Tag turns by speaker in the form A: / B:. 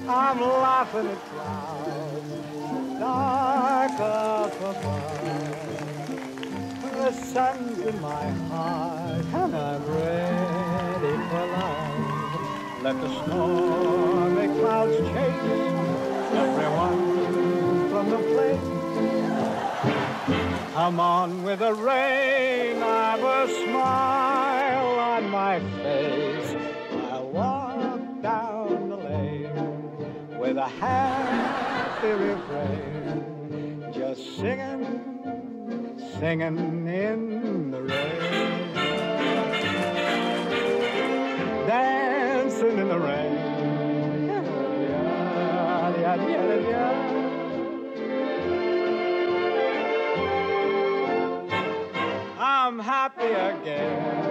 A: I'm laughing at clouds dark up above. The sun's in my heart and I'm ready for love. Let the stormy clouds chase everyone from the place. Come on with the rain, I've a smile on my face. I'll walk down the lane with a happy refrain, just singing, singing in the rain, dancing in the rain. I'm happy again.